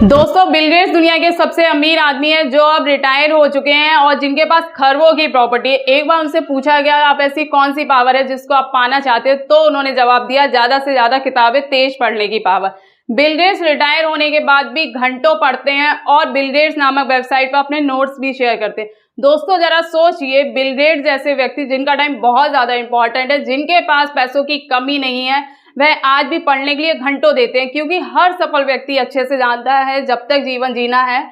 दोस्तों, Bill Gates दुनिया के सबसे अमीर आदमी है जो अब रिटायर हो चुके हैं और जिनके पास खरबों की प्रॉपर्टी है। एक बार उनसे पूछा गया आप ऐसी कौन सी पावर है जिसको आप पाना चाहते हो, तो उन्होंने जवाब दिया ज्यादा से ज्यादा किताबें तेज पढ़ने की पावर। बिल गेट्स रिटायर होने के बाद भी घंटों पढ़ते हैं और बिल गेट्स नामक वेबसाइट पर अपने नोट्स भी शेयर करते हैं। दोस्तों, जरा सोचिए, बिल गेट्स जैसे व्यक्ति जिनका टाइम बहुत ज्यादा इंपॉर्टेंट है, जिनके पास पैसों की कमी नहीं है, वह आज भी पढ़ने के लिए घंटों देते हैं, क्योंकि हर सफल व्यक्ति अच्छे से जानता है जब तक जीवन जीना है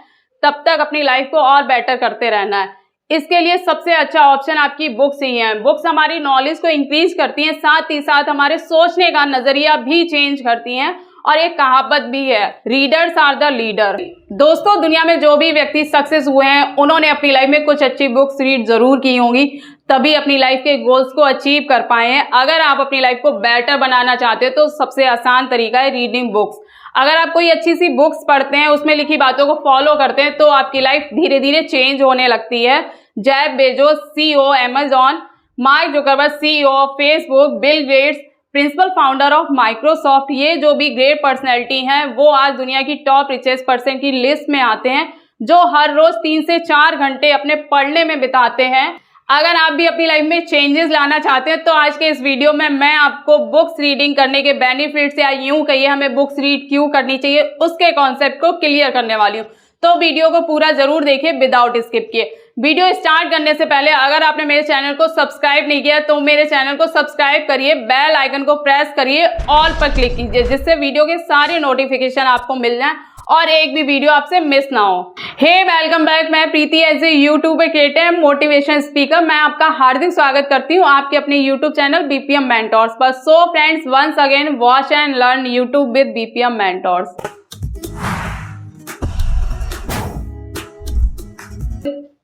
तब तक अपनी लाइफ को और बेटर करते रहना है। इसके लिए सबसे अच्छा ऑप्शन आपकी बुक्स ही हैं। बुक्स हमारी नॉलेज को इंक्रीज करती हैं, साथ ही साथ हमारे सोचने का नजरिया भी चेंज करती हैं। और एक कहावत भी है, रीडर्स आर द लीडर। दोस्तों, दुनिया में जो भी व्यक्ति सक्सेस हुए हैं उन्होंने अपनी लाइफ में कुछ अच्छी बुक्स रीड जरूर की होंगी, तभी अपनी लाइफ के गोल्स को अचीव कर पाए हैं। अगर आप अपनी लाइफ को बेटर बनाना चाहते हो तो सबसे आसान तरीका है रीडिंग बुक्स। अगर आप कोई अच्छी सी बुक्स पढ़ते हैं, उसमें लिखी बातों को फॉलो करते हैं, तो आपकी लाइफ धीरे धीरे चेंज होने लगती है। Jeff Bezos CEO Amazon, Mark Zuckerberg CEO of Facebook, Bill Gates principal founder of Microsoft, ये जो भी ग्रेट पर्सनैलिटी हैं वो आज दुनिया की टॉप रिचेस्ट पर्सन की लिस्ट में आते हैं, जो हर रोज 3 से 4 घंटे अपने पढ़ने में बिताते हैं। अगर आप भी अपनी लाइफ में चेंजेस लाना चाहते हैं तो आज के इस वीडियो में मैं आपको बुक्स रीडिंग करने के बेनिफिट्स, या यूं कहिए हमें बुक्स रीड क्यों करनी चाहिए, उसके कॉन्सेप्ट को क्लियर करने वाली हूँ। तो वीडियो को पूरा जरूर देखिए विदाउट स्किप किए। वीडियो स्टार्ट करने से पहले अगर आपने मेरे चैनल को सब्सक्राइब नहीं किया तो मेरे चैनल को सब्सक्राइब करिए, बेल आइकन को प्रेस करिए, ऑल पर क्लिक कीजिए, जिससे वीडियो के सारे नोटिफिकेशन आपको मिल जाएं और एक भी वीडियो आपसे मिस ना हो। हे वेलकम बैक, मैं Preeti as a YouTuber creator motivation speaker. मैं आपका हार्दिक स्वागत करती हूँ आपके अपने यूट्यूब चैनल BPM मेंटोर्स पर। So friends, once again watch and learn YouTube with BPM mentors.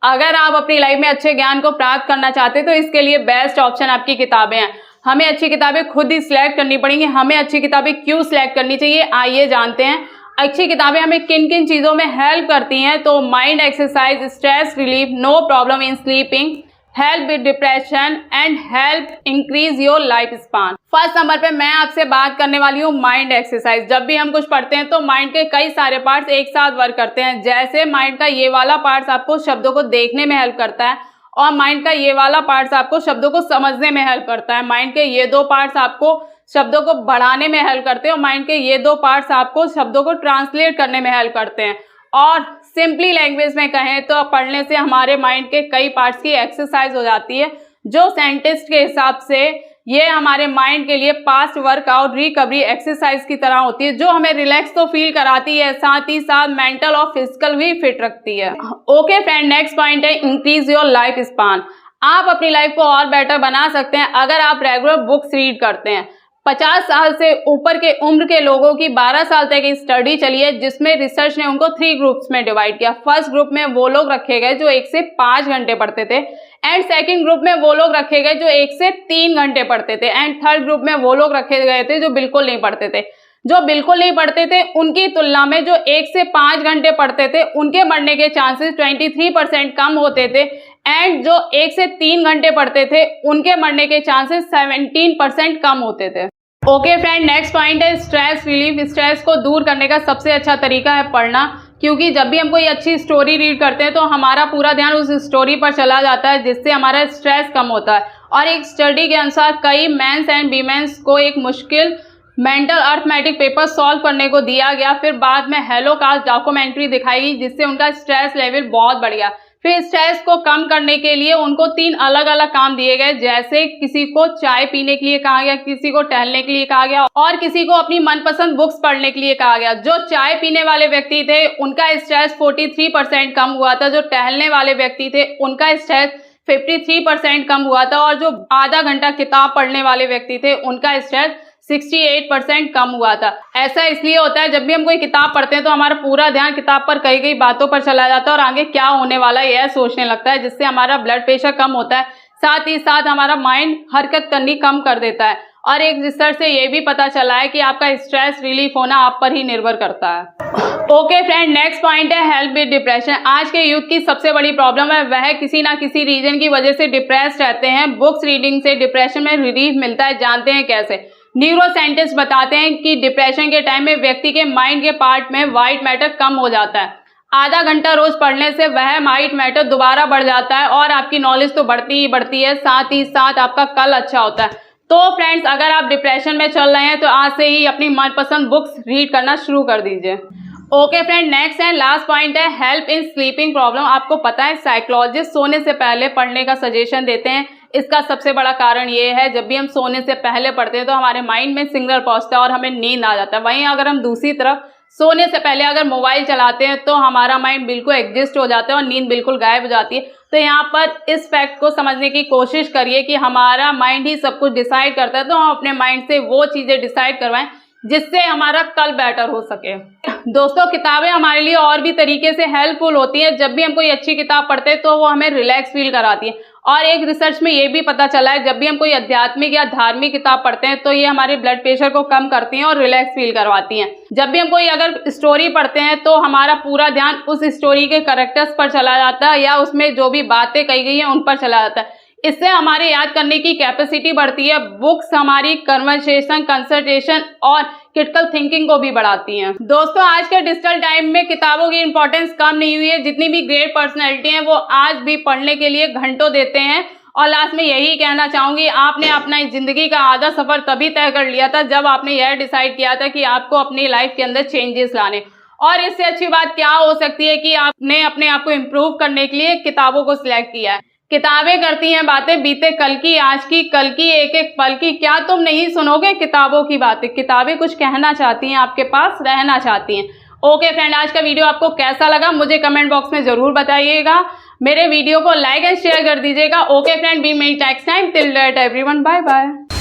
अगर आप अपनी लाइफ में अच्छे ज्ञान को प्राप्त करना चाहते हैं तो इसके लिए बेस्ट ऑप्शन आपकी किताबें हैं। हमें अच्छी किताबें खुद ही सिलेक्ट करनी पड़ेंगी। हमें अच्छी किताबें क्यों सिलेक्ट करनी चाहिए, आइए जानते हैं। अच्छी किताबें हमें किन किन चीजों में हेल्प करती हैं, तो mind exercise, stress relief, no problem in sleeping, help with depression and help increase your life span. First number पे मैं आपसे बात करने वाली हूँ माइंड एक्सरसाइज। जब भी हम कुछ पढ़ते हैं तो माइंड के कई सारे पार्ट्स एक साथ वर्क करते हैं। जैसे माइंड का ये वाला पार्ट्स आपको शब्दों को देखने में हेल्प करता है और माइंड का ये वाला पार्ट्स आपको शब्दों को समझने में हेल्प करता है। माइंड के ये 2 पार्ट्स आपको शब्दों को बढ़ाने में हेल्प करते हैं और माइंड के ये 2 पार्ट्स आपको शब्दों को ट्रांसलेट करने में हेल्प करते हैं। और सिंपली लैंग्वेज में कहें तो पढ़ने से हमारे माइंड के कई पार्ट्स की एक्सरसाइज हो जाती है, जो साइंटिस्ट के हिसाब से ये हमारे माइंड के लिए पास्ट वर्कआउट रिकवरी एक्सरसाइज की तरह होती है, जो हमें रिलैक्स तो फील कराती है, साथ ही साथ मेंटल और फिजिकल भी फिट रखती है। ओके फ्रेंड, नेक्स्ट पॉइंट है इंक्रीज योर लाइफ स्पान। आप अपनी लाइफ को और बेटर बना सकते हैं अगर आप रेगुलर बुक्स रीड करते हैं। 50 साल से ऊपर के उम्र के लोगों की 12 साल तक की स्टडी चली है, जिसमें रिसर्च ने उनको 3 ग्रुप्स में डिवाइड किया। फर्स्ट ग्रुप में वो लोग रखे गए जो 1 से 5 घंटे पढ़ते थे, एंड सेकंड ग्रुप में वो लोग रखे गए जो 1 से 3 घंटे पढ़ते थे, एंड थर्ड ग्रुप में वो लोग रखे गए थे जो बिल्कुल नहीं पढ़ते थे। जो बिल्कुल नहीं पढ़ते थे उनकी तुलना में जो 1 से 5 घंटे पढ़ते थे उनके मरने के चांसेस 23% कम होते थे, एंड जो 1 से 3 घंटे पढ़ते थे उनके मरने के चांसेस 17% कम होते थे। ओके फ्रेंड, नेक्स्ट पॉइंट है स्ट्रेस रिलीफ। स्ट्रेस को दूर करने का सबसे अच्छा तरीका है पढ़ना, क्योंकि जब भी हम कोई अच्छी स्टोरी रीड करते हैं तो हमारा पूरा ध्यान उस स्टोरी पर चला जाता है, जिससे हमारा स्ट्रेस कम होता है। और एक स्टडी के अनुसार कई मेंस एंड वीमेंस को एक मुश्किल मेंटल अर्थमेटिक पेपर सॉल्व करने को दिया गया, फिर बाद में हेलोकास्ट डॉक्यूमेंट्री दिखाई गई, जिससे उनका स्ट्रेस लेवल बहुत बढ़ गया। फिर स्ट्रेस को कम करने के लिए उनको 3 अलग अलग काम दिए गए, जैसे किसी को चाय पीने के लिए कहा गया, किसी को टहलने के लिए कहा गया और किसी को अपनी मनपसंद बुक्स पढ़ने के लिए कहा गया। जो चाय पीने वाले व्यक्ति थे उनका स्ट्रेस 43% कम हुआ था, जो टहलने वाले व्यक्ति थे उनका स्ट्रेस 53% कम हुआ था, और जो आधा घंटा किताब पढ़ने वाले व्यक्ति थे उनका स्ट्रेस 68% कम हुआ था। ऐसा इसलिए होता है, जब भी हम कोई किताब पढ़ते हैं तो हमारा पूरा ध्यान किताब पर कही गई बातों पर चला जाता है और आगे क्या होने वाला है यह सोचने लगता है, जिससे हमारा ब्लड प्रेशर कम होता है, साथ ही साथ हमारा माइंड हरकत करनी कम कर देता है। और एक रिसर्च से ये भी पता चला है कि आपका स्ट्रेस रिलीफ होना आप पर ही निर्भर करता है। ओके फ्रेंड, नेक्स्ट पॉइंट है हेल्प विद डिप्रेशन। आज के यूथ की सबसे बड़ी प्रॉब्लम है वह किसी ना किसी रीजन की वजह से डिप्रेस रहते हैं। बुक्स रीडिंग से डिप्रेशन में रिलीफ मिलता है, जानते हैं कैसे। न्यूरो साइंटिस्ट बताते हैं कि डिप्रेशन के टाइम में व्यक्ति के माइंड के पार्ट में व्हाइट मैटर कम हो जाता है। आधा घंटा रोज पढ़ने से वह व्हाइट मैटर दोबारा बढ़ जाता है और आपकी नॉलेज तो बढ़ती ही बढ़ती है, साथ ही साथ आपका कल अच्छा होता है। तो फ्रेंड्स, अगर आप डिप्रेशन में चल रहे हैं तो आज से ही अपनी मनपसंद बुक्स रीड करना शुरू कर दीजिए। Okay friend, next and last point है हेल्प इन स्लीपिंग प्रॉब्लम। आपको पता है साइकोलॉजिस्ट सोने से पहले पढ़ने का सजेशन देते हैं। इसका सबसे बड़ा कारण ये है, जब भी हम सोने से पहले पढ़ते हैं तो हमारे माइंड में सिग्नल पहुंचता है और हमें नींद आ जाता है। वहीं अगर हम दूसरी तरफ सोने से पहले अगर मोबाइल चलाते हैं तो हमारा माइंड बिल्कुल एग्जिस्ट हो जाता है और नींद बिल्कुल गायब हो जाती है। तो यहाँ पर इस फैक्ट को समझने की कोशिश करिए कि हमारा माइंड ही सब कुछ डिसाइड करता है, तो हम अपने माइंड से वो चीज़ें डिसाइड करवाएं जिससे हमारा कल बेटर हो सके। दोस्तों, किताबें हमारे लिए और भी तरीके से हेल्पफुल होती हैं। जब भी हम कोई अच्छी किताब पढ़ते हैं तो वो हमें रिलैक्स फील कराती है। और एक रिसर्च में ये भी पता चला है, जब भी हम कोई आध्यात्मिक या धार्मिक किताब पढ़ते हैं तो ये हमारे ब्लड प्रेशर को कम करती हैं और रिलैक्स फील करवाती हैं। जब भी हम कोई अगर स्टोरी पढ़ते हैं तो हमारा पूरा ध्यान उस स्टोरी के कैरेक्टर्स पर चला जाता है या उसमें जो भी बातें कही गई हैं उन पर चला जाता है। इससे हमारे याद करने की कैपेसिटी बढ़ती है। बुक्स हमारी कन्वर्सेशन, कंसंट्रेशन और क्रिटिकल थिंकिंग को भी बढ़ाती हैं। दोस्तों, आज के डिजिटल टाइम में किताबों की इंपॉर्टेंस कम नहीं हुई है। जितनी भी ग्रेट पर्सनैलिटी हैं वो आज भी पढ़ने के लिए घंटों देते हैं। और लास्ट में यही कहना चाहूंगी, आपने अपना जिंदगी का आधा सफर तभी तय कर लिया था जब आपने यह डिसाइड किया था कि आपको अपनी लाइफ के अंदर चेंजेस लाने। और इससे अच्छी बात क्या हो सकती है कि आपने अपने आप को इम्प्रूव करने के लिए किताबों को सिलेक्ट किया है। किताबें करती हैं बातें बीते कल की, आज की, कल की, एक एक पल की। क्या तुम नहीं सुनोगे किताबों की बातें? किताबें कुछ कहना चाहती हैं, आपके पास रहना चाहती हैं। ओके फ्रेंड, आज का वीडियो आपको कैसा लगा मुझे कमेंट बॉक्स में जरूर बताइएगा। मेरे वीडियो को लाइक एंड शेयर कर दीजिएगा। Okay friend, we meet next time. Till that everyone, bye bye.